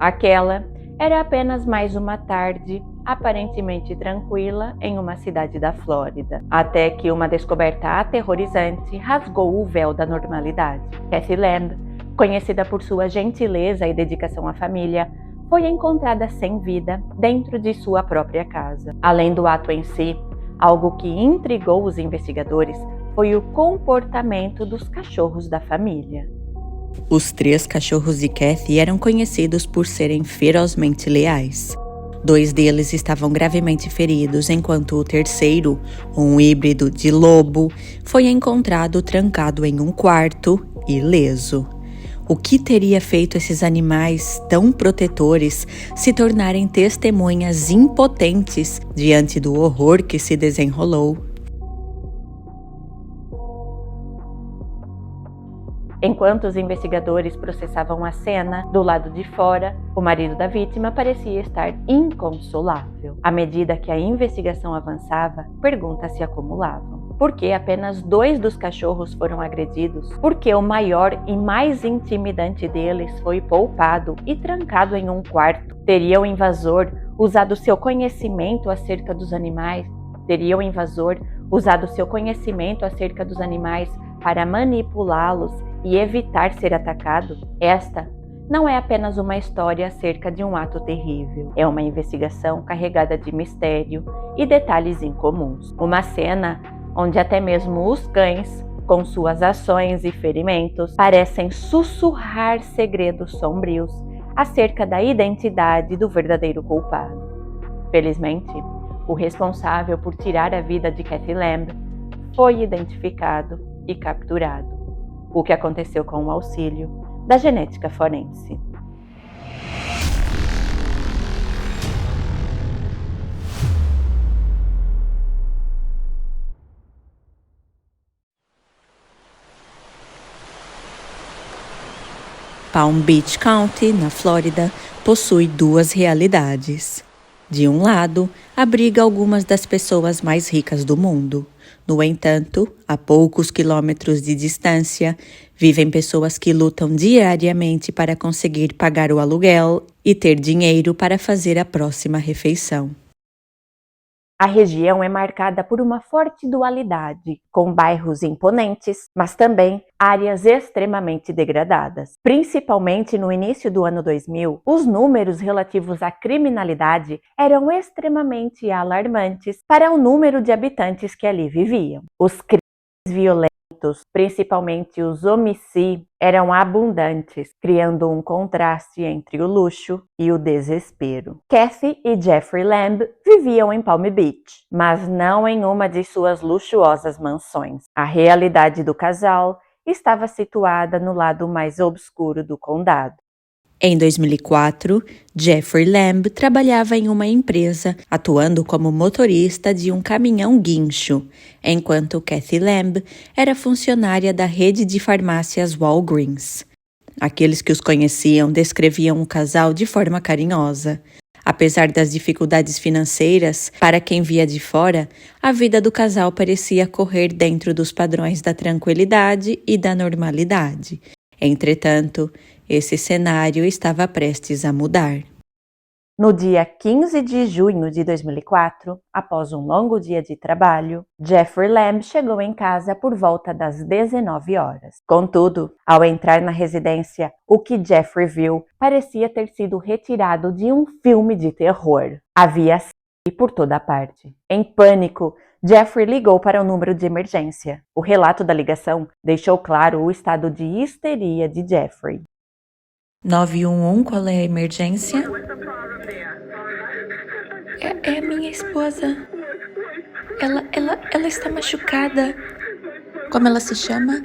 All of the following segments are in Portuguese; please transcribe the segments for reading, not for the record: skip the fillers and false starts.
Aquela era apenas mais uma tarde aparentemente tranquila em uma cidade da Flórida, até que uma descoberta aterrorizante rasgou o véu da normalidade. Kathy Lamb, conhecida por sua gentileza e dedicação à família, foi encontrada sem vida dentro de sua própria casa. Além do ato em si, algo que intrigou os investigadores foi o comportamento dos cachorros da família. Os 3 cachorros de Kathy eram conhecidos por serem ferozmente leais. 2 deles estavam gravemente feridos, enquanto o terceiro, um híbrido de lobo, foi encontrado trancado em um quarto, ileso. O que teria feito esses animais tão protetores se tornarem testemunhas impotentes diante do horror que se desenrolou? Enquanto os investigadores processavam a cena, do lado de fora, o marido da vítima parecia estar inconsolável. À medida que a investigação avançava, perguntas se acumulavam. Por que apenas 2 dos cachorros foram agredidos? Por que o maior e mais intimidante deles foi poupado e trancado em um quarto? Teria o invasor usado seu conhecimento acerca dos animais? Para manipulá-los e evitar ser atacado? Esta não é apenas uma história acerca de um ato terrível. É uma investigação carregada de mistério e detalhes incomuns. Uma cena onde até mesmo os cães, com suas ações e ferimentos, parecem sussurrar segredos sombrios acerca da identidade do verdadeiro culpado. Felizmente, o responsável por tirar a vida de Kathy Lamb foi identificado e capturado, o que aconteceu com o auxílio da genética forense. Palm Beach County, na Flórida, possui 2 realidades. De um lado, abriga algumas das pessoas mais ricas do mundo. No entanto, a poucos quilômetros de distância, vivem pessoas que lutam diariamente para conseguir pagar o aluguel e ter dinheiro para fazer a próxima refeição. A região é marcada por uma forte dualidade, com bairros imponentes, mas também áreas extremamente degradadas. Principalmente no início do ano 2000, os números relativos à criminalidade eram extremamente alarmantes para o número de habitantes que ali viviam. Os crimes violentos, principalmente os homicídios, eram abundantes, criando um contraste entre o luxo e o desespero. Kathy e Jeffrey Lamb viviam em Palm Beach, mas não em uma de suas luxuosas mansões. A realidade do casal estava situada no lado mais obscuro do condado. Em 2004, Jeffrey Lamb trabalhava em uma empresa, atuando como motorista de um caminhão guincho, enquanto Kathy Lamb era funcionária da rede de farmácias Walgreens. Aqueles que os conheciam descreviam o casal de forma carinhosa. Apesar das dificuldades financeiras, para quem via de fora, a vida do casal parecia correr dentro dos padrões da tranquilidade e da normalidade. Entretanto, esse cenário estava prestes a mudar. No dia 15 de junho de 2004, após um longo dia de trabalho, Jeffrey Lamb chegou em casa por volta das 19 horas. Contudo, ao entrar na residência, o que Jeffrey viu parecia ter sido retirado de um filme de terror. Havia sangue por toda parte. Em pânico, Jeffrey ligou para o número de emergência. O relato da ligação deixou claro o estado de histeria de Jeffrey. 911, qual é a emergência? É a minha esposa. Ela está machucada. Como ela se chama?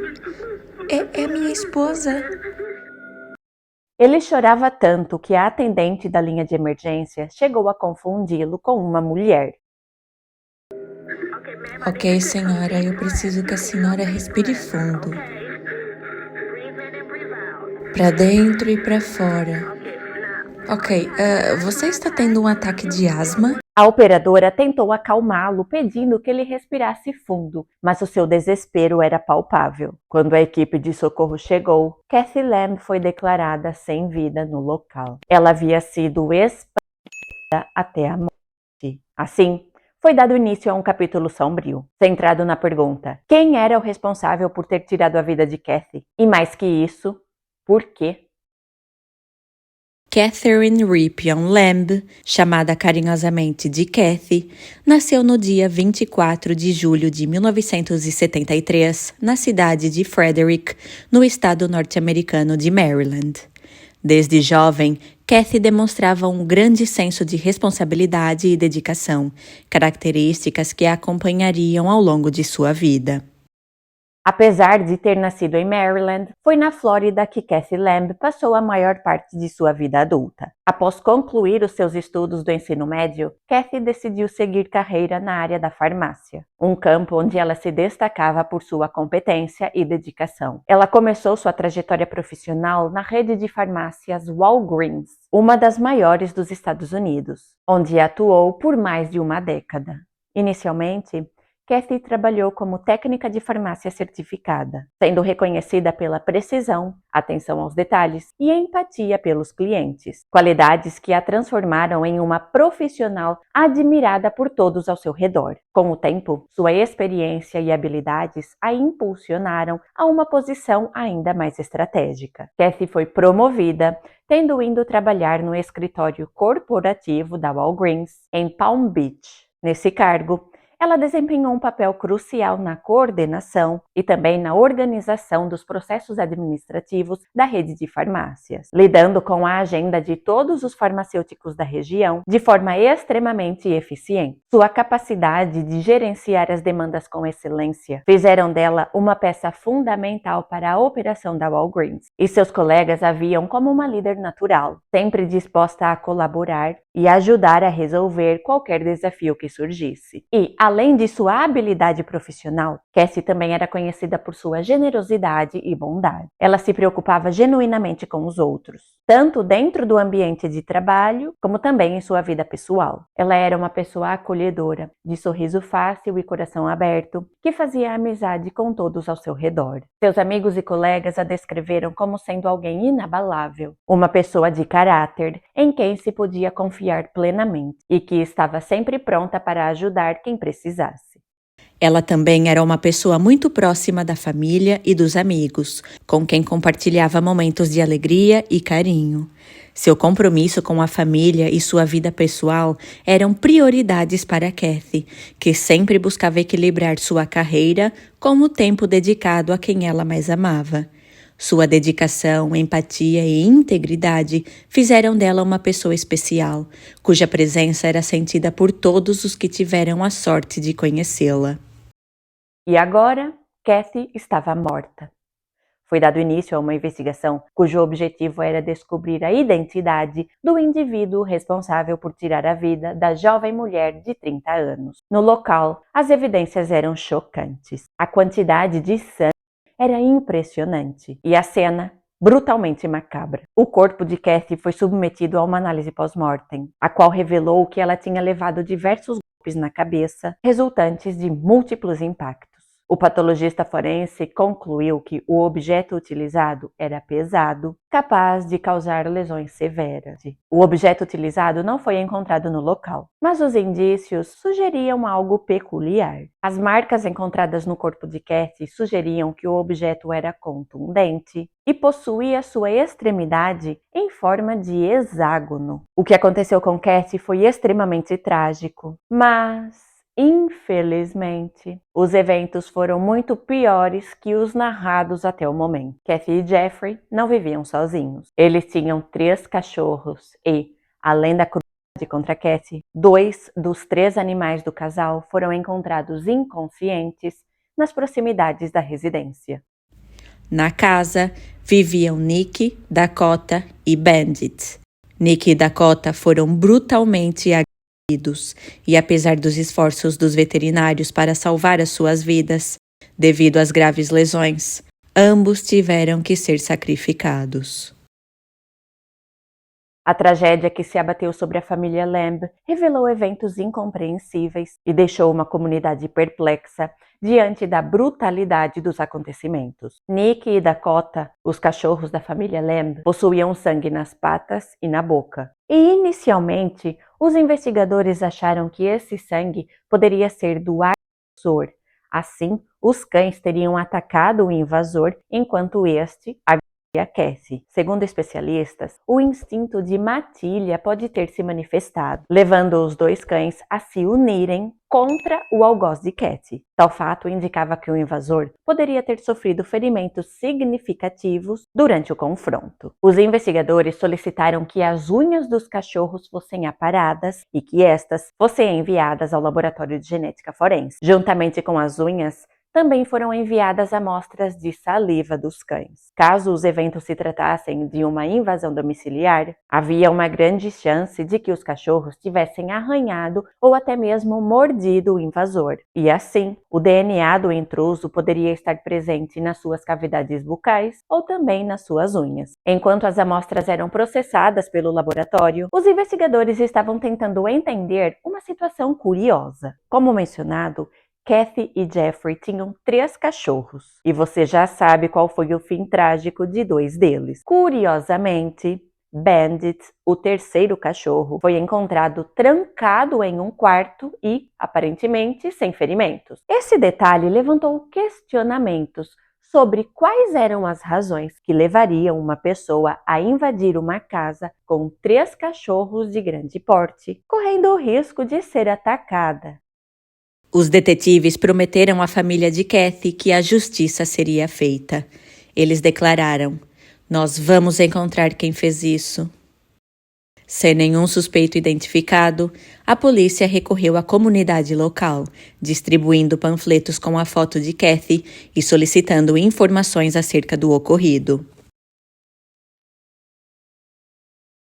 É a minha esposa. Ele chorava tanto que a atendente da linha de emergência chegou a confundi-lo com uma mulher. Ok, senhora, eu preciso que a senhora respire fundo. Para dentro e para fora. Ok, você está tendo um ataque de asma? A operadora tentou acalmá-lo, pedindo que ele respirasse fundo, mas o seu desespero era palpável. Quando a equipe de socorro chegou, Kathy Lamb foi declarada sem vida no local. Ela havia sido espancada até a morte. Assim, foi dado início a um capítulo sombrio, centrado na pergunta: quem era o responsável por ter tirado a vida de Kathy? E mais que isso, por quê? Catherine Ripon Lamb, chamada carinhosamente de Kathy, nasceu no dia 24 de julho de 1973, na cidade de Frederick, no estado norte-americano de Maryland. Desde jovem, Kathy demonstrava um grande senso de responsabilidade e dedicação, características que a acompanhariam ao longo de sua vida. Apesar de ter nascido em Maryland, foi na Flórida que Kathy Lamb passou a maior parte de sua vida adulta. Após concluir os seus estudos do ensino médio, Kathy decidiu seguir carreira na área da farmácia, um campo onde ela se destacava por sua competência e dedicação. Ela começou sua trajetória profissional na rede de farmácias Walgreens, uma das maiores dos Estados Unidos, onde atuou por mais de uma década. Inicialmente, Kathy trabalhou como técnica de farmácia certificada, sendo reconhecida pela precisão, atenção aos detalhes e empatia pelos clientes, qualidades que a transformaram em uma profissional admirada por todos ao seu redor. Com o tempo, sua experiência e habilidades a impulsionaram a uma posição ainda mais estratégica. Kathy foi promovida, tendo ido trabalhar no escritório corporativo da Walgreens, em Palm Beach. Nesse cargo, ela desempenhou um papel crucial na coordenação e também na organização dos processos administrativos da rede de farmácias, lidando com a agenda de todos os farmacêuticos da região de forma extremamente eficiente. Sua capacidade de gerenciar as demandas com excelência fizeram dela uma peça fundamental para a operação da Walgreens, e seus colegas a viam como uma líder natural, sempre disposta a colaborar e ajudar a resolver qualquer desafio que surgisse. E, além de sua habilidade profissional, Cassie também era conhecida por sua generosidade e bondade. Ela se preocupava genuinamente com os outros, tanto dentro do ambiente de trabalho, como também em sua vida pessoal. Ela era uma pessoa acolhedora, de sorriso fácil e coração aberto, que fazia amizade com todos ao seu redor. Seus amigos e colegas a descreveram como sendo alguém inabalável, uma pessoa de caráter, em quem se podia confiar plenamente e que estava sempre pronta para ajudar quem precisasse. Ela também era uma pessoa muito próxima da família e dos amigos, com quem compartilhava momentos de alegria e carinho. Seu compromisso com a família e sua vida pessoal eram prioridades para Kathy, que sempre buscava equilibrar sua carreira com o tempo dedicado a quem ela mais amava. Sua dedicação, empatia e integridade fizeram dela uma pessoa especial, cuja presença era sentida por todos os que tiveram a sorte de conhecê-la. E agora, Kathy estava morta. Foi dado início a uma investigação cujo objetivo era descobrir a identidade do indivíduo responsável por tirar a vida da jovem mulher de 30 anos. No local, as evidências eram chocantes. A quantidade de sangue era impressionante e a cena brutalmente macabra. O corpo de Kathy foi submetido a uma análise pós-mortem, a qual revelou que ela tinha levado diversos golpes na cabeça, resultantes de múltiplos impactos. O patologista forense concluiu que o objeto utilizado era pesado, capaz de causar lesões severas. O objeto utilizado não foi encontrado no local, mas os indícios sugeriam algo peculiar. As marcas encontradas no corpo de Kathy sugeriam que o objeto era contundente e possuía sua extremidade em forma de hexágono. O que aconteceu com Kathy foi extremamente trágico, mas infelizmente, os eventos foram muito piores que os narrados até o momento. Kathy e Jeffrey não viviam sozinhos. Eles tinham 3 cachorros e, além da crueldade contra Kathy, 2 dos 3 animais do casal foram encontrados inconscientes nas proximidades da residência. Na casa, viviam Nick, Dakota e Bandit. Nick e Dakota foram brutalmente agredidos e, apesar dos esforços dos veterinários para salvar as suas vidas, devido às graves lesões, ambos tiveram que ser sacrificados. A tragédia que se abateu sobre a família Lamb revelou eventos incompreensíveis e deixou uma comunidade perplexa diante da brutalidade dos acontecimentos. Nick e Dakota, os cachorros da família Lamb, possuíam sangue nas patas e na boca. E inicialmente, os investigadores acharam que esse sangue poderia ser do agressor. Assim, os cães teriam atacado o invasor enquanto este a Cassie. Segundo especialistas, o instinto de matilha pode ter se manifestado, levando os dois cães a se unirem contra o algoz de Cassie. Tal fato indicava que o invasor poderia ter sofrido ferimentos significativos durante o confronto. Os investigadores solicitaram que as unhas dos cachorros fossem aparadas e que estas fossem enviadas ao laboratório de genética forense. Juntamente com as unhas, também foram enviadas amostras de saliva dos cães. Caso os eventos se tratassem de uma invasão domiciliar, havia uma grande chance de que os cachorros tivessem arranhado ou até mesmo mordido o invasor. E assim, o DNA do intruso poderia estar presente nas suas cavidades bucais ou também nas suas unhas. Enquanto as amostras eram processadas pelo laboratório, os investigadores estavam tentando entender uma situação curiosa. Como mencionado, Cassie e Jeffrey tinham 3 cachorros, e você já sabe qual foi o fim trágico de 2 deles. Curiosamente, Bandit, o terceiro cachorro, foi encontrado trancado em um quarto e, aparentemente, sem ferimentos. Esse detalhe levantou questionamentos sobre quais eram as razões que levariam uma pessoa a invadir uma casa com 3 cachorros de grande porte, correndo o risco de ser atacada. Os detetives prometeram à família de Cassie que a justiça seria feita. Eles declararam: "Nós vamos encontrar quem fez isso." Sem nenhum suspeito identificado, a polícia recorreu à comunidade local, distribuindo panfletos com a foto de Cassie e solicitando informações acerca do ocorrido.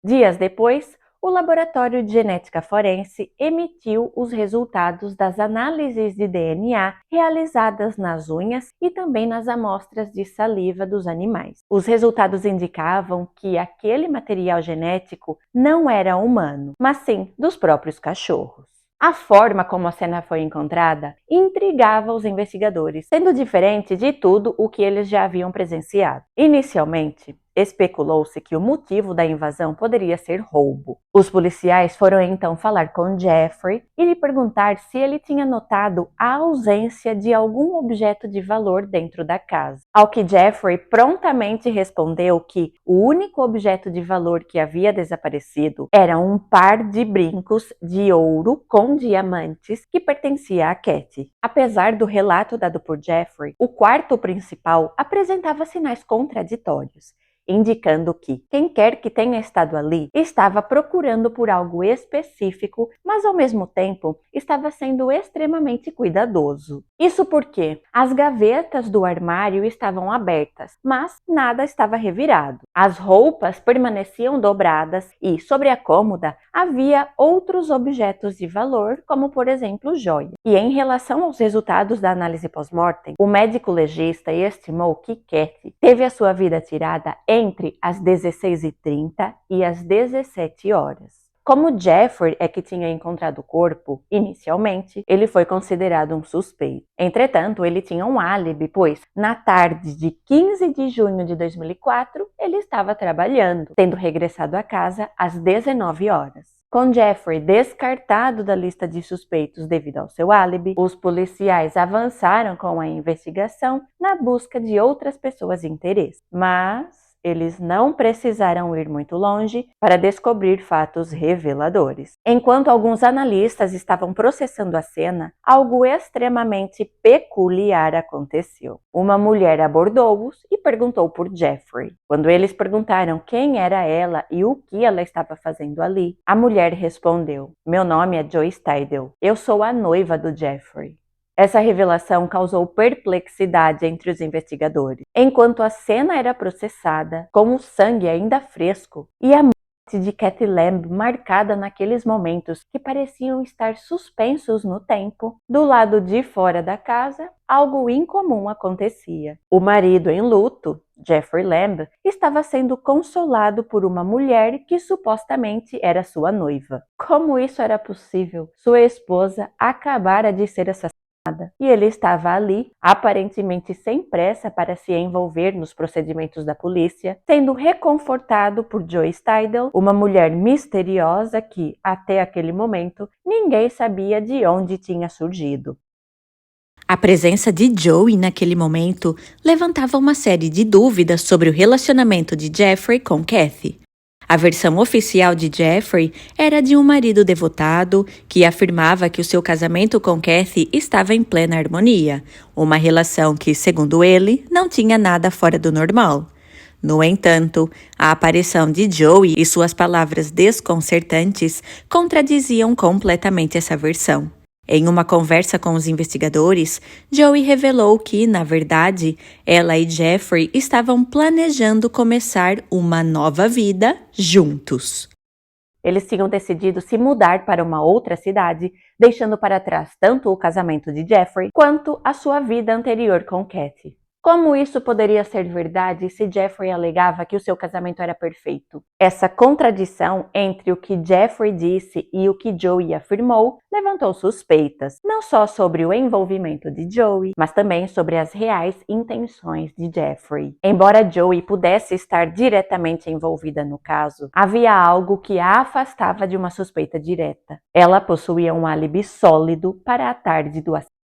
Dias depois, o Laboratório de Genética Forense emitiu os resultados das análises de DNA realizadas nas unhas e também nas amostras de saliva dos animais. Os resultados indicavam que aquele material genético não era humano, mas sim dos próprios cachorros. A forma como a cena foi encontrada intrigava os investigadores, sendo diferente de tudo o que eles já haviam presenciado. Inicialmente, especulou-se que o motivo da invasão poderia ser roubo. Os policiais foram então falar com Jeffrey e lhe perguntar se ele tinha notado a ausência de algum objeto de valor dentro da casa. Ao que Jeffrey prontamente respondeu que o único objeto de valor que havia desaparecido era um par de brincos de ouro com diamantes que pertencia a Cassie. Apesar do relato dado por Jeffrey, o quarto principal apresentava sinais contraditórios, indicando que quem quer que tenha estado ali estava procurando por algo específico, mas ao mesmo tempo estava sendo extremamente cuidadoso. Isso porque as gavetas do armário estavam abertas, mas nada estava revirado. As roupas permaneciam dobradas e, sobre a cômoda, havia outros objetos de valor, como por exemplo joias. E em relação aos resultados da análise pós-mortem, o médico legista estimou que Cassie teve a sua vida tirada entre as 16h30 e as 17 horas. Como Jeffrey é que tinha encontrado o corpo, inicialmente, ele foi considerado um suspeito. Entretanto, ele tinha um álibi, pois, na tarde de 15 de junho de 2004, ele estava trabalhando, tendo regressado a casa às 19 horas. Com Jeffrey descartado da lista de suspeitos devido ao seu álibi, os policiais avançaram com a investigação na busca de outras pessoas de interesse. Mas eles não precisaram ir muito longe para descobrir fatos reveladores. Enquanto alguns analistas estavam processando a cena, algo extremamente peculiar aconteceu. Uma mulher abordou-os e perguntou por Jeffrey. Quando eles perguntaram quem era ela e o que ela estava fazendo ali, a mulher respondeu: "Meu nome é Joyce Tydell. Eu sou a noiva do Jeffrey." Essa revelação causou perplexidade entre os investigadores. Enquanto a cena era processada, com o sangue ainda fresco e a de Kathy Lamb marcada naqueles momentos que pareciam estar suspensos no tempo. Do lado de fora da casa, algo incomum acontecia. O marido em luto, Jeffrey Lamb, estava sendo consolado por uma mulher que supostamente era sua noiva. Como isso era possível? Sua esposa acabara de ser assassinada e ele estava ali, aparentemente sem pressa para se envolver nos procedimentos da polícia, sendo reconfortado por Joey Steidel, uma mulher misteriosa que, até aquele momento, ninguém sabia de onde tinha surgido. A presença de Joey naquele momento levantava uma série de dúvidas sobre o relacionamento de Jeffrey com Kathy. A versão oficial de Jeffrey era de um marido devotado que afirmava que o seu casamento com Kathy estava em plena harmonia, uma relação que, segundo ele, não tinha nada fora do normal. No entanto, a aparição de Joey e suas palavras desconcertantes contradiziam completamente essa versão. Em uma conversa com os investigadores, Joey revelou que, na verdade, ela e Jeffrey estavam planejando começar uma nova vida juntos. Eles tinham decidido se mudar para uma outra cidade, deixando para trás tanto o casamento de Jeffrey quanto a sua vida anterior com Kathy. Como isso poderia ser verdade se Jeffrey alegava que o seu casamento era perfeito? Essa contradição entre o que Jeffrey disse e o que Joey afirmou levantou suspeitas, não só sobre o envolvimento de Joey, mas também sobre as reais intenções de Jeffrey. Embora Joey pudesse estar diretamente envolvida no caso, havia algo que a afastava de uma suspeita direta. Ela possuía um álibi sólido para a tarde do assassinato.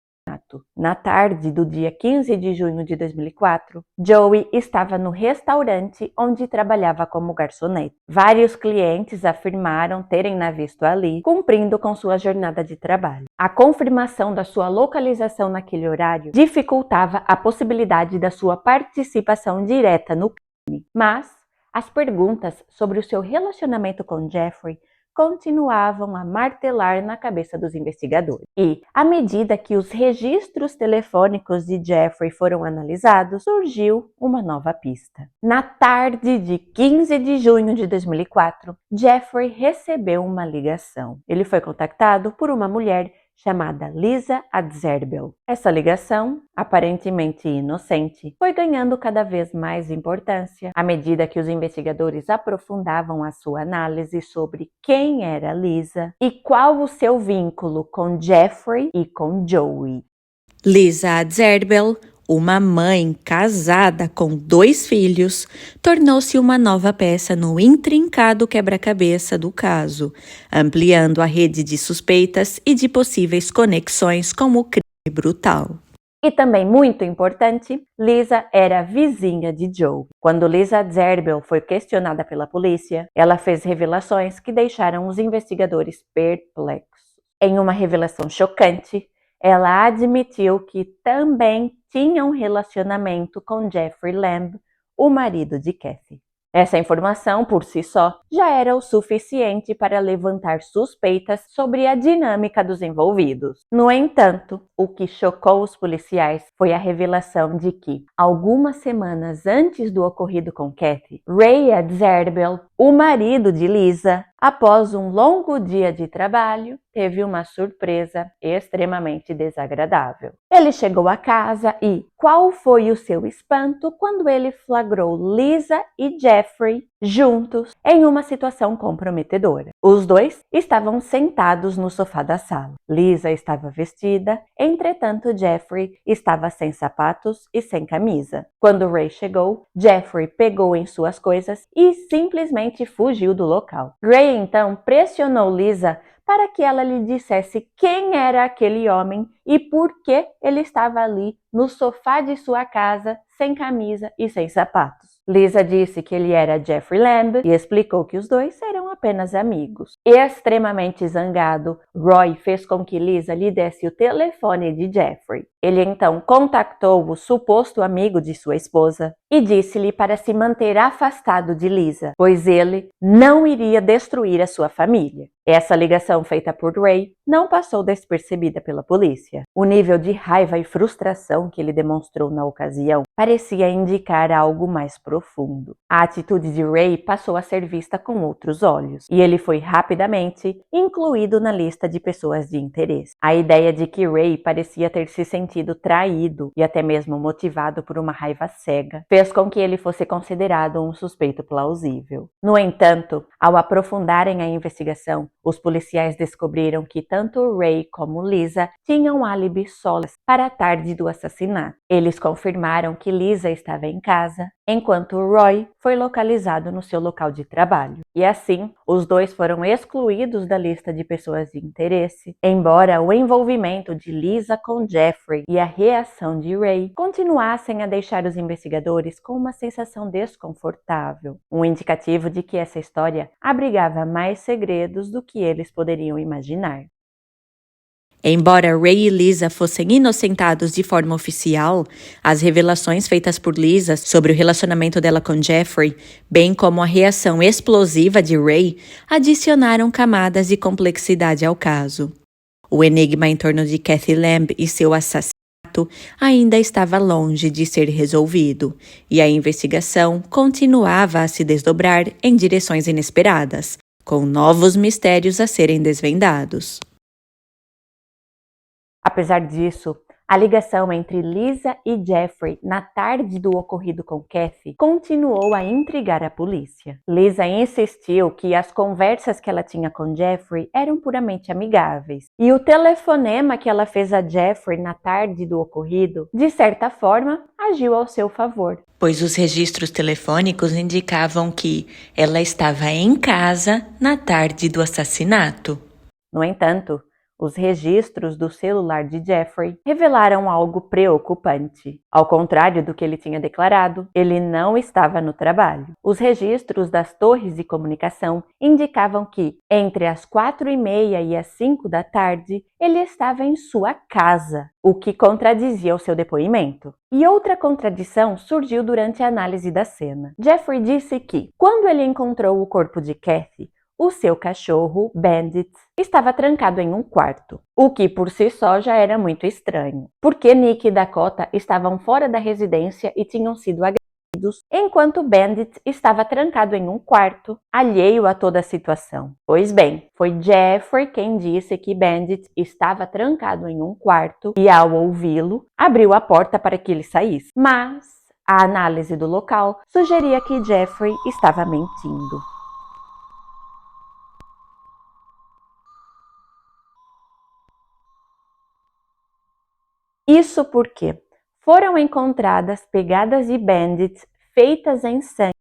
Na tarde do dia 15 de junho de 2004, Joey estava no restaurante onde trabalhava como garçonete. Vários clientes afirmaram terem-na visto ali, cumprindo com sua jornada de trabalho. A confirmação da sua localização naquele horário dificultava a possibilidade da sua participação direta no crime, mas as perguntas sobre o seu relacionamento com Jeffrey continuavam a martelar na cabeça dos investigadores. E, à medida que os registros telefônicos de Jeffrey foram analisados, surgiu uma nova pista. Na tarde de 15 de junho de 2004, Jeffrey recebeu uma ligação. Ele foi contactado por uma mulher chamada Lisa Adzerbel. Essa ligação, aparentemente inocente, foi ganhando cada vez mais importância à medida que os investigadores aprofundavam a sua análise sobre quem era Lisa e qual o seu vínculo com Jeffrey e com Joey. Lisa Adzerbel, uma mãe casada com 2 filhos, tornou-se uma nova peça no intrincado quebra-cabeça do caso, ampliando a rede de suspeitas e de possíveis conexões com o crime brutal. E também muito importante, Lisa era vizinha de Joey. Quando Lisa Adzerbel foi questionada pela polícia, ela fez revelações que deixaram os investigadores perplexos. Em uma revelação chocante, ela admitiu que também tinha um relacionamento com Jeffrey Lamb, o marido de Kathy. Essa informação, por si só, já era o suficiente para levantar suspeitas sobre a dinâmica dos envolvidos. No entanto, o que chocou os policiais foi a revelação de que, algumas semanas antes do ocorrido com Kathy, Ray Adzerbel, o marido de Lisa, após um longo dia de trabalho, teve uma surpresa extremamente desagradável. Ele chegou a casa e qual foi o seu espanto quando ele flagrou Lisa e Jeffrey juntos em uma situação comprometedora. Os dois estavam sentados no sofá da sala. Lisa estava vestida, entretanto Jeffrey estava sem sapatos e sem camisa. Quando Ray chegou, Jeffrey pegou em suas coisas e simplesmente fugiu do local. Ray então pressionou Lisa para que ela lhe dissesse quem era aquele homem e por que ele estava ali no sofá de sua casa, sem camisa e sem sapatos. Lisa disse que ele era Jeffrey Lamb e explicou que os dois eram eram apenas amigos. Extremamente zangado, Roy fez com que Lisa lhe desse o telefone de Jeffrey. Ele então contactou o suposto amigo de sua esposa e disse-lhe para se manter afastado de Lisa, pois ele não iria destruir a sua família. Essa ligação feita por Ray não passou despercebida pela polícia. O nível de raiva e frustração que ele demonstrou na ocasião parecia indicar algo mais profundo. A atitude de Ray passou a ser vista com outros olhos, e ele foi rapidamente incluído na lista de pessoas de interesse. A ideia de que Ray parecia ter se sentido traído e até mesmo motivado por uma raiva cega fez com que ele fosse considerado um suspeito plausível. No entanto, ao aprofundarem a investigação, os policiais descobriram que tanto Ray como Lisa tinham álibi sólido para a tarde do assassinato. Eles confirmaram que Lisa estava em casa, enquanto Roy foi localizado no seu local de trabalho. E assim, os dois foram excluídos da lista de pessoas de interesse, embora o envolvimento de Lisa com Jeffrey e a reação de Ray continuassem a deixar os investigadores com uma sensação desconfortável, um indicativo de que essa história abrigava mais segredos do que eles poderiam imaginar. Embora Ray e Lisa fossem inocentados de forma oficial, as revelações feitas por Lisa sobre o relacionamento dela com Jeffrey, bem como a reação explosiva de Ray, adicionaram camadas de complexidade ao caso. O enigma em torno de Kathy Lamb e seu assassinato ainda estava longe de ser resolvido, e a investigação continuava a se desdobrar em direções inesperadas, com novos mistérios a serem desvendados. Apesar disso, a ligação entre Lisa e Jeffrey na tarde do ocorrido com Kathy continuou a intrigar a polícia. Lisa insistiu que as conversas que ela tinha com Jeffrey eram puramente amigáveis, e o telefonema que ela fez a Jeffrey na tarde do ocorrido, de certa forma, agiu ao seu favor. Pois os registros telefônicos indicavam que ela estava em casa na tarde do assassinato. No entanto, os registros do celular de Jeffrey revelaram algo preocupante. Ao contrário do que ele tinha declarado, ele não estava no trabalho. Os registros das torres de comunicação indicavam que, entre as 4h30 e as 5 da tarde, ele estava em sua casa, o que contradizia o seu depoimento. E outra contradição surgiu durante a análise da cena. Jeffrey disse que, quando ele encontrou o corpo de Kathy, o seu cachorro, Bandit, estava trancado em um quarto, o que por si só já era muito estranho, porque Nick e Dakota estavam fora da residência e tinham sido agredidos, enquanto Bandit estava trancado em um quarto, alheio a toda a situação. Pois bem, foi Jeffrey quem disse que Bandit estava trancado em um quarto e, ao ouvi-lo, abriu a porta para que ele saísse. Mas a análise do local sugeria que Jeffrey estava mentindo. Isso porque foram encontradas pegadas de Bandit feitas em sangue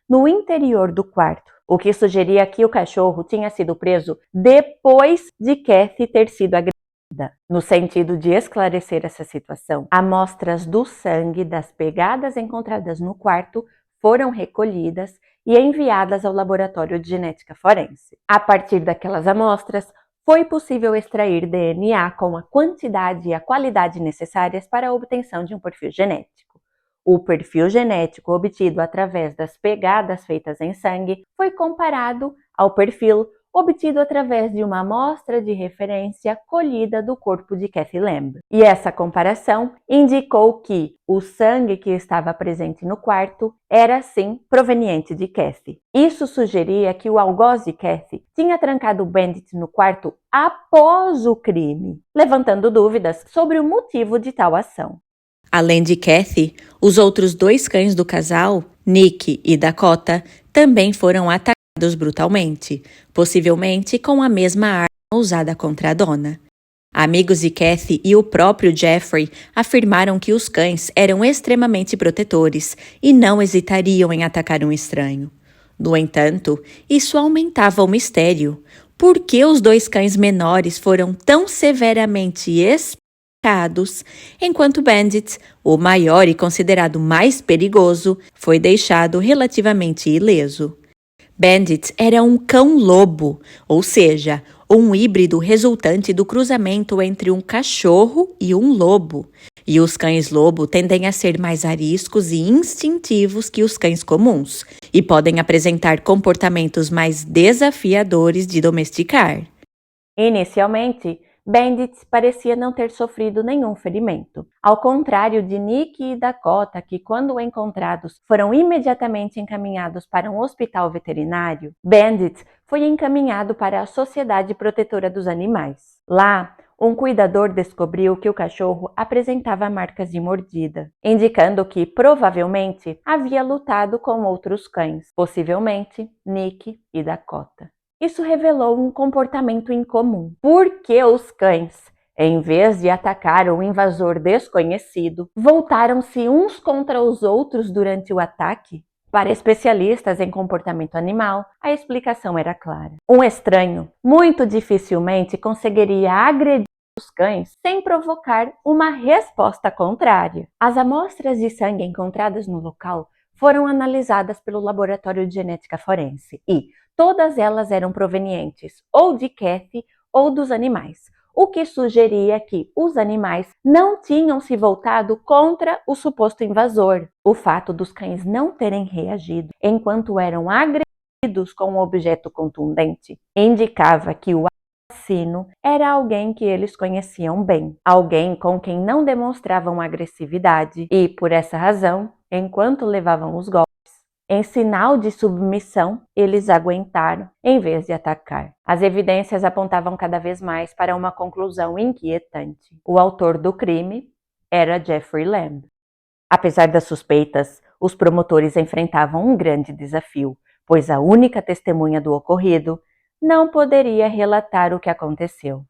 no interior do quarto, o que sugeria que o cachorro tinha sido preso depois de Kathy ter sido agredida. No sentido de esclarecer essa situação, amostras do sangue das pegadas encontradas no quarto foram recolhidas e enviadas ao laboratório de genética forense. A partir daquelas amostras, foi possível extrair DNA com a quantidade e a qualidade necessárias para a obtenção de um perfil genético. O perfil genético obtido através das pegadas feitas em sangue foi comparado ao perfil obtido através de uma amostra de referência colhida do corpo de Kathy Lamb. E essa comparação indicou que o sangue que estava presente no quarto era, sim, proveniente de Kathy. Isso sugeria que o algoz de Kathy tinha trancado Bandit no quarto após o crime, levantando dúvidas sobre o motivo de tal ação. Além de Kathy, os outros 2 cães do casal, Nick e Dakota, também foram atacados brutalmente, possivelmente com a mesma arma usada contra a dona. Amigos de Kathy e o próprio Jeffrey afirmaram que os cães eram extremamente protetores e não hesitariam em atacar um estranho. No entanto, isso aumentava o mistério. Por que os 2 cães menores foram tão severamente espancados, enquanto Bandit, o maior e considerado mais perigoso, foi deixado relativamente ileso? Bandit era um cão-lobo, ou seja, um híbrido resultante do cruzamento entre um cachorro e um lobo. E os cães-lobo tendem a ser mais ariscos e instintivos que os cães comuns, e podem apresentar comportamentos mais desafiadores de domesticar. Inicialmente, Bandit parecia não ter sofrido nenhum ferimento, ao contrário de Nick e Dakota, que, quando encontrados, foram imediatamente encaminhados para um hospital veterinário. Bandit foi encaminhado para a Sociedade Protetora dos Animais. Lá, um cuidador descobriu que o cachorro apresentava marcas de mordida, indicando que, provavelmente, havia lutado com outros cães, possivelmente Nick e Dakota. Isso revelou um comportamento incomum, porque os cães, em vez de atacar um invasor desconhecido, voltaram-se uns contra os outros durante o ataque. Para especialistas em comportamento animal, a explicação era clara. Um estranho muito dificilmente conseguiria agredir os cães sem provocar uma resposta contrária. As amostras de sangue encontradas no local foram analisadas pelo Laboratório de Genética Forense e todas elas eram provenientes ou de Kathy ou dos animais, o que sugeria que os animais não tinham se voltado contra o suposto invasor. O fato dos cães não terem reagido enquanto eram agredidos com um objeto contundente indicava que o assassino era alguém que eles conheciam bem, alguém com quem não demonstravam agressividade e, por essa razão, enquanto levavam os golpes, em sinal de submissão, eles aguentaram em vez de atacar. As evidências apontavam cada vez mais para uma conclusão inquietante. O autor do crime era Jeffrey Lamb. Apesar das suspeitas, os promotores enfrentavam um grande desafio, pois a única testemunha do ocorrido não poderia relatar o que aconteceu.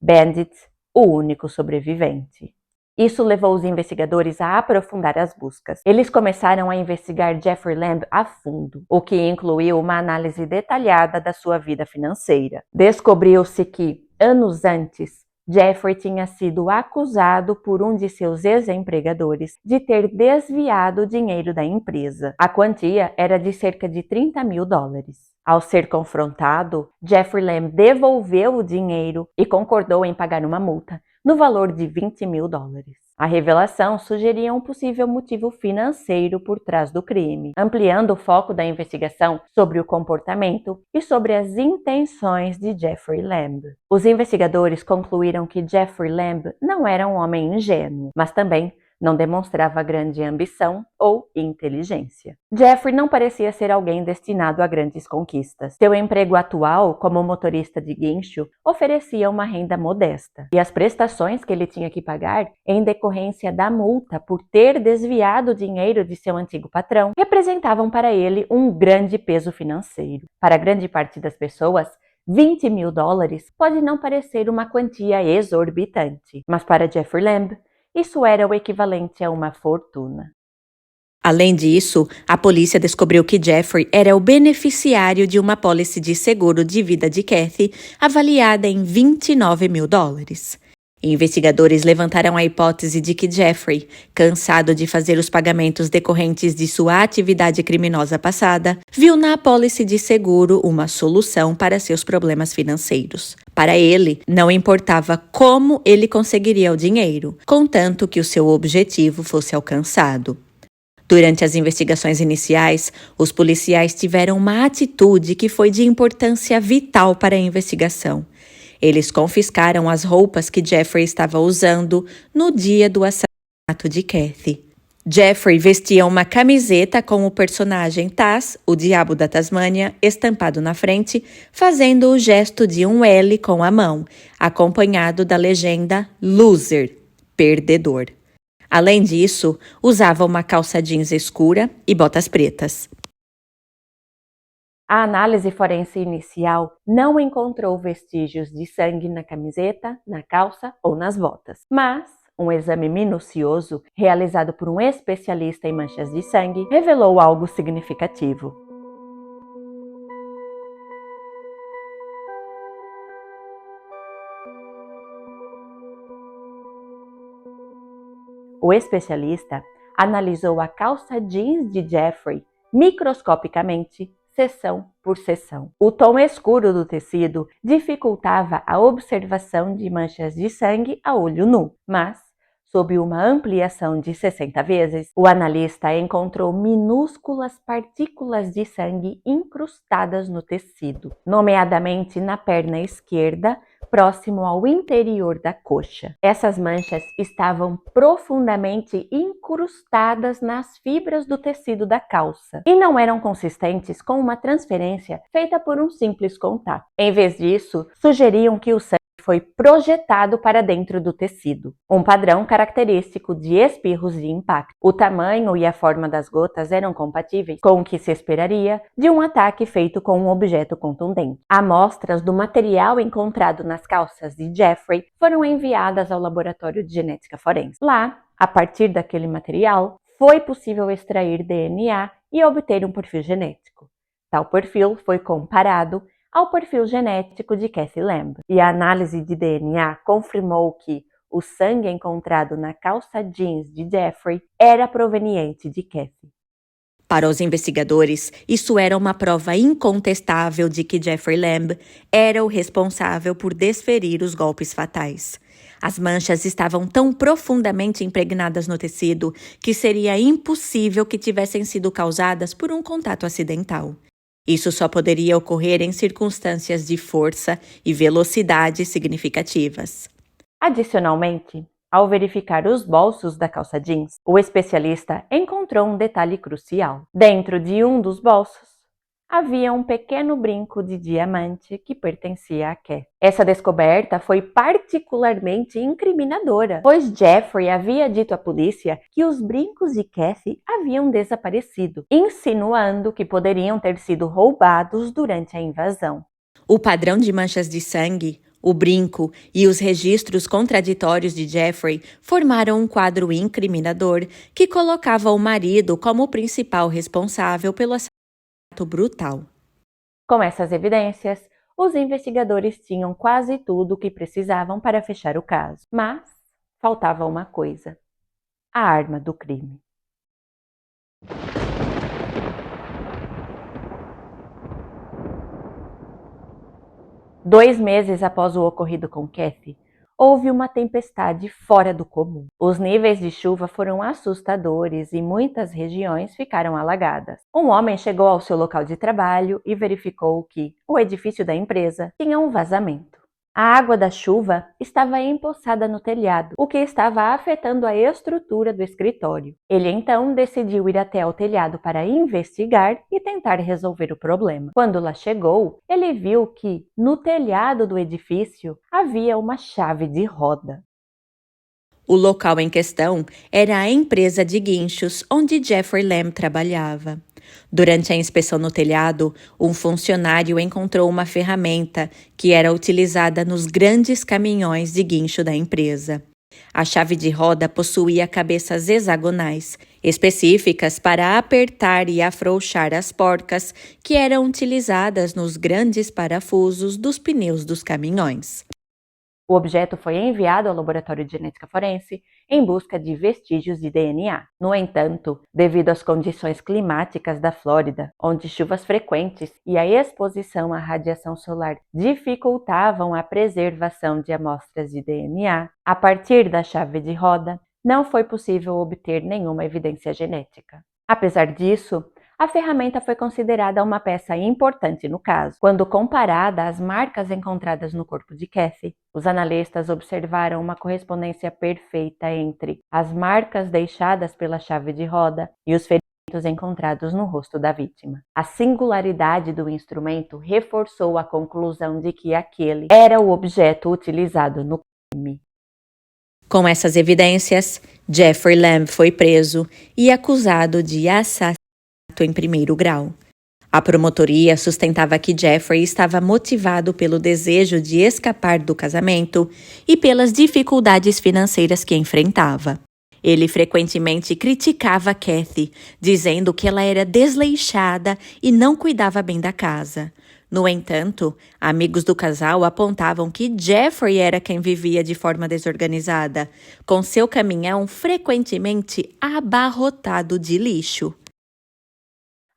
Bandit, o único sobrevivente. Isso levou os investigadores a aprofundar as buscas. Eles começaram a investigar Jeffrey Lamb a fundo, o que incluiu uma análise detalhada da sua vida financeira. Descobriu-se que, anos antes, Jeffrey tinha sido acusado por um de seus ex-empregadores de ter desviado o dinheiro da empresa. A quantia era de cerca de $30.000. Ao ser confrontado, Jeffrey Lamb devolveu o dinheiro e concordou em pagar uma multa, no valor de $20.000. A revelação sugeria um possível motivo financeiro por trás do crime, ampliando o foco da investigação sobre o comportamento e sobre as intenções de Jeffrey Lamb. Os investigadores concluíram que Jeffrey Lamb não era um homem ingênuo, mas também não demonstrava grande ambição ou inteligência. Jeffrey não parecia ser alguém destinado a grandes conquistas. Seu emprego atual, como motorista de guincho, oferecia uma renda modesta, e as prestações que ele tinha que pagar em decorrência da multa por ter desviado o dinheiro de seu antigo patrão representavam para ele um grande peso financeiro. Para grande parte das pessoas, $20.000 pode não parecer uma quantia exorbitante, mas para Jeffrey Lamb, isso era o equivalente a uma fortuna. Além disso, a polícia descobriu que Jeffrey era o beneficiário de uma pólice de seguro de vida de Kathy avaliada em $29.000. Investigadores levantaram a hipótese de que Jeffrey, cansado de fazer os pagamentos decorrentes de sua atividade criminosa passada, viu na apólice de seguro uma solução para seus problemas financeiros. Para ele, não importava como ele conseguiria o dinheiro, contanto que o seu objetivo fosse alcançado. Durante as investigações iniciais, os policiais tiveram uma atitude que foi de importância vital para a investigação. Eles confiscaram as roupas que Jeffrey estava usando no dia do assassinato de Kathy. Jeffrey vestia uma camiseta com o personagem Taz, o Diabo da Tasmânia, estampado na frente, fazendo o gesto de um L com a mão, acompanhado da legenda Loser, perdedor. Além disso, usava uma calça jeans escura e botas pretas. A análise forense inicial não encontrou vestígios de sangue na camiseta, na calça ou nas botas, mas um exame minucioso, realizado por um especialista em manchas de sangue, revelou algo significativo. O especialista analisou a calça jeans de Jeffrey microscopicamente, seção por seção. O tom escuro do tecido dificultava a observação de manchas de sangue a olho nu, mas, sob uma ampliação de 60 vezes, o analista encontrou minúsculas partículas de sangue incrustadas no tecido, nomeadamente na perna esquerda, próximo ao interior da coxa. Essas manchas estavam profundamente incrustadas nas fibras do tecido da calça e não eram consistentes com uma transferência feita por um simples contato. Em vez disso, sugeriam que o sangue foi projetado para dentro do tecido, um padrão característico de espirros de impacto. O tamanho e a forma das gotas eram compatíveis com o que se esperaria de um ataque feito com um objeto contundente. Amostras do material encontrado nas calças de Jeffrey foram enviadas ao laboratório de genética forense. Lá, a partir daquele material, foi possível extrair DNA e obter um perfil genético. Tal perfil foi comparado ao perfil genético de Kathy Lamb, e a análise de DNA confirmou que o sangue encontrado na calça jeans de Jeffrey era proveniente de Kathy. Para os investigadores, isso era uma prova incontestável de que Jeffrey Lamb era o responsável por desferir os golpes fatais. As manchas estavam tão profundamente impregnadas no tecido que seria impossível que tivessem sido causadas por um contato acidental. Isso só poderia ocorrer em circunstâncias de força e velocidade significativas. Adicionalmente, ao verificar os bolsos da calça jeans, o especialista encontrou um detalhe crucial. Dentro de um dos bolsos, havia um pequeno brinco de diamante que pertencia a Kathy. Essa descoberta foi particularmente incriminadora, pois Jeffrey havia dito à polícia que os brincos de Kathy haviam desaparecido, insinuando que poderiam ter sido roubados durante a invasão. O padrão de manchas de sangue, o brinco e os registros contraditórios de Jeffrey formaram um quadro incriminador que colocava o marido como o principal responsável pelo assassinato brutal. Com essas evidências, os investigadores tinham quase tudo o que precisavam para fechar o caso. Mas faltava uma coisa: a arma do crime. Dois meses após o ocorrido com Kathy, houve uma tempestade fora do comum. Os níveis de chuva foram assustadores e muitas regiões ficaram alagadas. Um homem chegou ao seu local de trabalho e verificou que o edifício da empresa tinha um vazamento. A água da chuva estava empoçada no telhado, o que estava afetando a estrutura do escritório. Ele então decidiu ir até ao telhado para investigar e tentar resolver o problema. Quando lá chegou, ele viu que, no telhado do edifício, havia uma chave de roda. O local em questão era a empresa de guinchos onde Jeffrey Lamb trabalhava. Durante a inspeção no telhado, um funcionário encontrou uma ferramenta que era utilizada nos grandes caminhões de guincho da empresa. A chave de roda possuía cabeças hexagonais, específicas para apertar e afrouxar as porcas que eram utilizadas nos grandes parafusos dos pneus dos caminhões. O objeto foi enviado ao laboratório de genética forense em busca de vestígios de DNA. No entanto, devido às condições climáticas da Flórida, onde chuvas frequentes e a exposição à radiação solar dificultavam a preservação de amostras de DNA, a partir da chave de roda, não foi possível obter nenhuma evidência genética. Apesar disso, a ferramenta foi considerada uma peça importante no caso. Quando comparada às marcas encontradas no corpo de Kathy, os analistas observaram uma correspondência perfeita entre as marcas deixadas pela chave de roda e os ferimentos encontrados no rosto da vítima. A singularidade do instrumento reforçou a conclusão de que aquele era o objeto utilizado no crime. Com essas evidências, Jeffrey Lamb foi preso e acusado de assassinato em primeiro grau. A promotoria sustentava que Jeffrey estava motivado pelo desejo de escapar do casamento e pelas dificuldades financeiras que enfrentava. Ele frequentemente criticava Kathy, dizendo que ela era desleixada e não cuidava bem da casa. No entanto, amigos do casal apontavam que Jeffrey era quem vivia de forma desorganizada, com seu caminhão frequentemente abarrotado de lixo.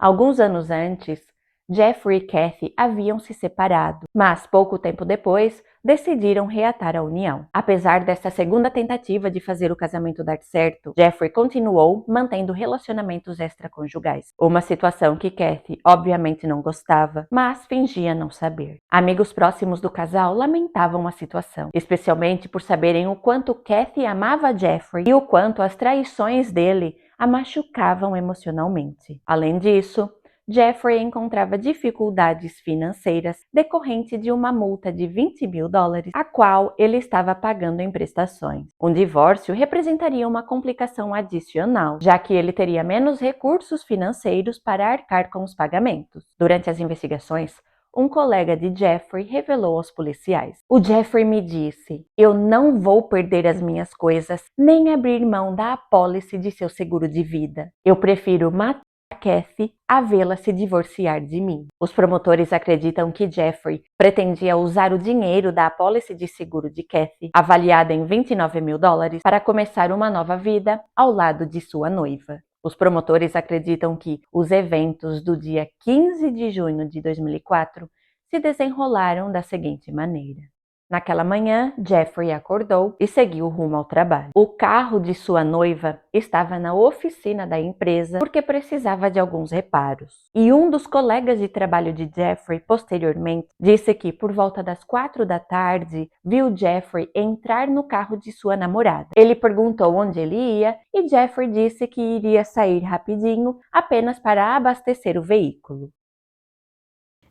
Alguns anos antes, Jeffrey e Kathy haviam se separado, mas pouco tempo depois decidiram reatar a união. Apesar dessa segunda tentativa de fazer o casamento dar certo, Jeffrey continuou mantendo relacionamentos extraconjugais, uma situação que Kathy obviamente não gostava, mas fingia não saber. Amigos próximos do casal lamentavam a situação, especialmente por saberem o quanto Kathy amava Jeffrey e o quanto as traições dele a machucavam emocionalmente. Além disso, Jeffrey encontrava dificuldades financeiras decorrente de uma multa de $20 mil, a qual ele estava pagando em prestações. Um divórcio representaria uma complicação adicional, já que ele teria menos recursos financeiros para arcar com os pagamentos. Durante as investigações, um colega de Jeffrey revelou aos policiais: "O Jeffrey me disse, eu não vou perder as minhas coisas, nem abrir mão da apólice de seu seguro de vida. Eu prefiro matar Kathy a vê-la se divorciar de mim." Os promotores acreditam que Jeffrey pretendia usar o dinheiro da apólice de seguro de Kathy, avaliada em $29 mil, para começar uma nova vida ao lado de sua noiva. Os promotores acreditam que os eventos do dia 15 de junho de 2004 se desenrolaram da seguinte maneira. Naquela manhã, Jeffrey acordou e seguiu rumo ao trabalho. O carro de sua noiva estava na oficina da empresa porque precisava de alguns reparos. E um dos colegas de trabalho de Jeffrey, posteriormente, disse que por volta das 4 da tarde, viu Jeffrey entrar no carro de sua namorada. Ele perguntou onde ele ia e Jeffrey disse que iria sair rapidinho apenas para abastecer o veículo.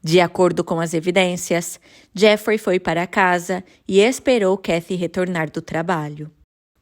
De acordo com as evidências, Jeffrey foi para casa e esperou Kathy retornar do trabalho.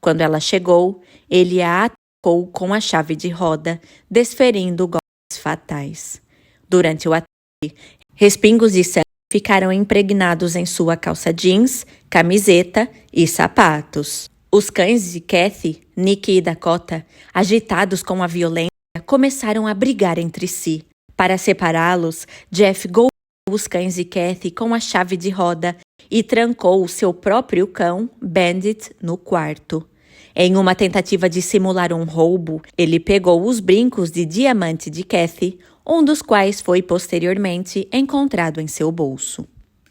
Quando ela chegou, ele a atacou com a chave de roda, desferindo golpes fatais. Durante o ataque, respingos de sangue ficaram impregnados em sua calça jeans, camiseta e sapatos. Os cães de Kathy, Nick e Dakota, agitados com a violência, começaram a brigar entre si. Para separá-los, Jeff golpeou os cães de Kathy com a chave de roda e trancou o seu próprio cão, Bandit, no quarto. Em uma tentativa de simular um roubo, ele pegou os brincos de diamante de Kathy, um dos quais foi posteriormente encontrado em seu bolso.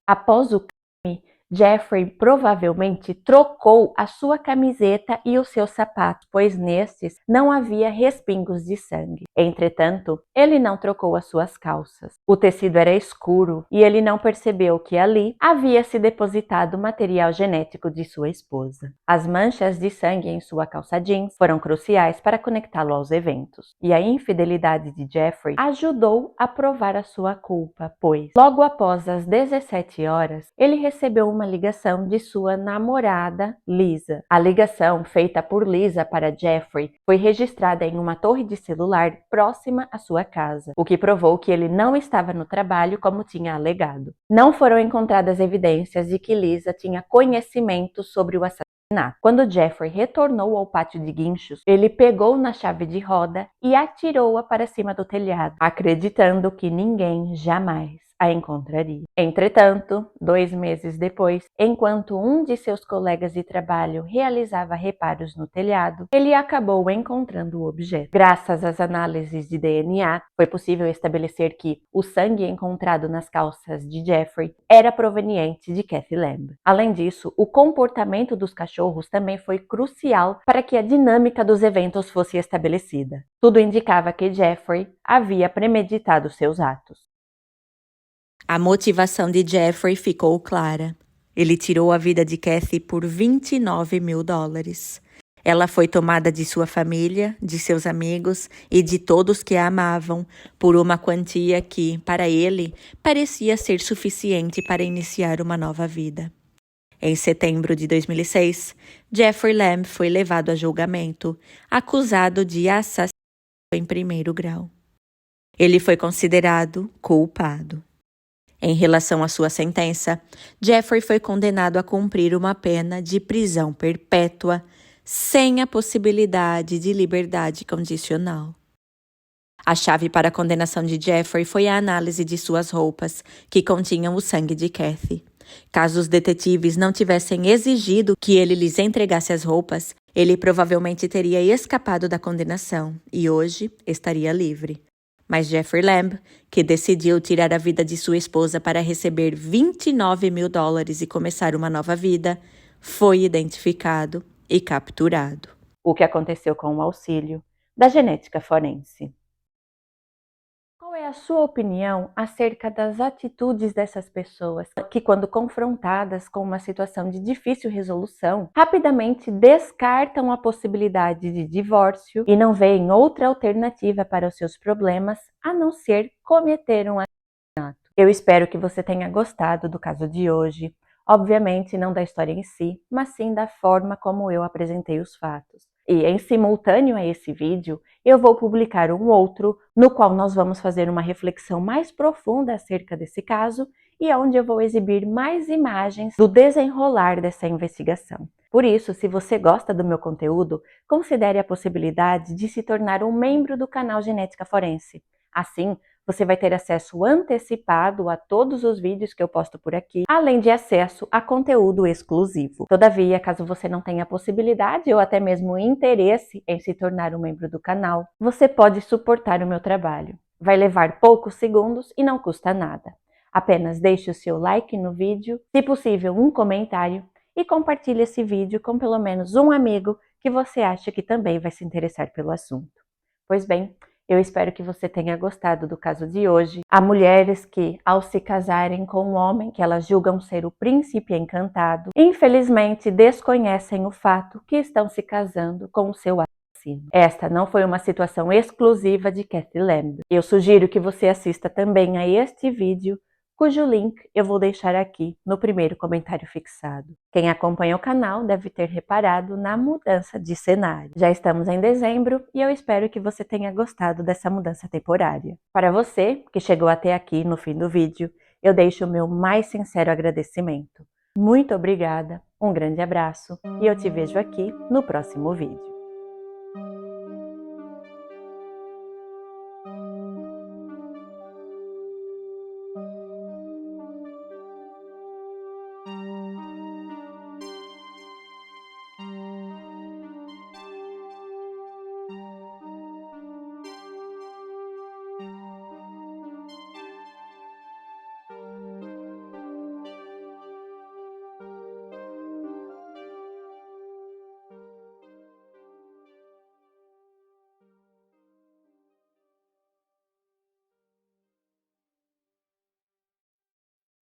Após o crime, Jeffrey provavelmente trocou a sua camiseta e os seus sapatos, pois nestes não havia respingos de sangue. Entretanto, ele não trocou as suas calças. O tecido era escuro e ele não percebeu que ali havia se depositado material genético de sua esposa. As manchas de sangue em sua calça jeans foram cruciais para conectá-lo aos eventos. E a infidelidade de Jeffrey ajudou a provar a sua culpa, pois, logo após as 17 horas, ele recebeu uma ligação de sua namorada, Lisa. A ligação feita por Lisa para Jeffrey foi registrada em uma torre de celular próxima à sua casa, o que provou que ele não estava no trabalho como tinha alegado. Não foram encontradas evidências de que Lisa tinha conhecimento sobre o assassinato. Quando Jeffrey retornou ao pátio de guinchos, ele pegou na chave de roda e atirou-a para cima do telhado, acreditando que ninguém jamais a encontraria. Entretanto, 2 meses depois, enquanto um de seus colegas de trabalho realizava reparos no telhado, ele acabou encontrando o objeto. Graças às análises de DNA, foi possível estabelecer que o sangue encontrado nas calças de Jeffrey era proveniente de Kathy Lamb. Além disso, o comportamento dos cachorros também foi crucial para que a dinâmica dos eventos fosse estabelecida. Tudo indicava que Jeffrey havia premeditado seus atos. A motivação de Jeffrey ficou clara. Ele tirou a vida de Kathy por $29 mil. Ela foi tomada de sua família, de seus amigos e de todos que a amavam por uma quantia que, para ele, parecia ser suficiente para iniciar uma nova vida. Em setembro de 2006, Jeffrey Lamb foi levado a julgamento, acusado de assassinato em primeiro grau. Ele foi considerado culpado. Em relação à sua sentença, Jeffrey foi condenado a cumprir uma pena de prisão perpétua sem a possibilidade de liberdade condicional. A chave para a condenação de Jeffrey foi a análise de suas roupas, que continham o sangue de Kathy. Caso os detetives não tivessem exigido que ele lhes entregasse as roupas, ele provavelmente teria escapado da condenação e hoje estaria livre. Mas Jeffrey Lamb, que decidiu tirar a vida de sua esposa para receber $29 mil e começar uma nova vida, foi identificado e capturado. O que aconteceu com o auxílio da genética forense? Qual é a sua opinião acerca das atitudes dessas pessoas que, quando confrontadas com uma situação de difícil resolução, rapidamente descartam a possibilidade de divórcio e não veem outra alternativa para os seus problemas a não ser cometer um assassinato? Eu espero que você tenha gostado do caso de hoje. Obviamente não da história em si, mas sim da forma como eu apresentei os fatos. E em simultâneo a esse vídeo, eu vou publicar um outro no qual nós vamos fazer uma reflexão mais profunda acerca desse caso e onde eu vou exibir mais imagens do desenrolar dessa investigação. Por isso, se você gosta do meu conteúdo, considere a possibilidade de se tornar um membro do canal Genética Forense. Assim, você vai ter acesso antecipado a todos os vídeos que eu posto por aqui, além de acesso a conteúdo exclusivo. Todavia, caso você não tenha possibilidade ou até mesmo interesse em se tornar um membro do canal, você pode suportar o meu trabalho. Vai levar poucos segundos e não custa nada. Apenas deixe o seu like no vídeo, se possível um comentário e compartilhe esse vídeo com pelo menos um amigo que você acha que também vai se interessar pelo assunto. Pois bem, eu espero que você tenha gostado do caso de hoje. Há mulheres que, ao se casarem com um homem que elas julgam ser o príncipe encantado, infelizmente desconhecem o fato que estão se casando com o seu assassino. Esta não foi uma situação exclusiva de Kathy Lamb. Eu sugiro que você assista também a este vídeo, cujo link eu vou deixar aqui no primeiro comentário fixado. Quem acompanha o canal deve ter reparado na mudança de cenário. Já estamos em dezembro e eu espero que você tenha gostado dessa mudança temporária. Para você que chegou até aqui no fim do vídeo, eu deixo o meu mais sincero agradecimento. Muito obrigada, um grande abraço e eu te vejo aqui no próximo vídeo.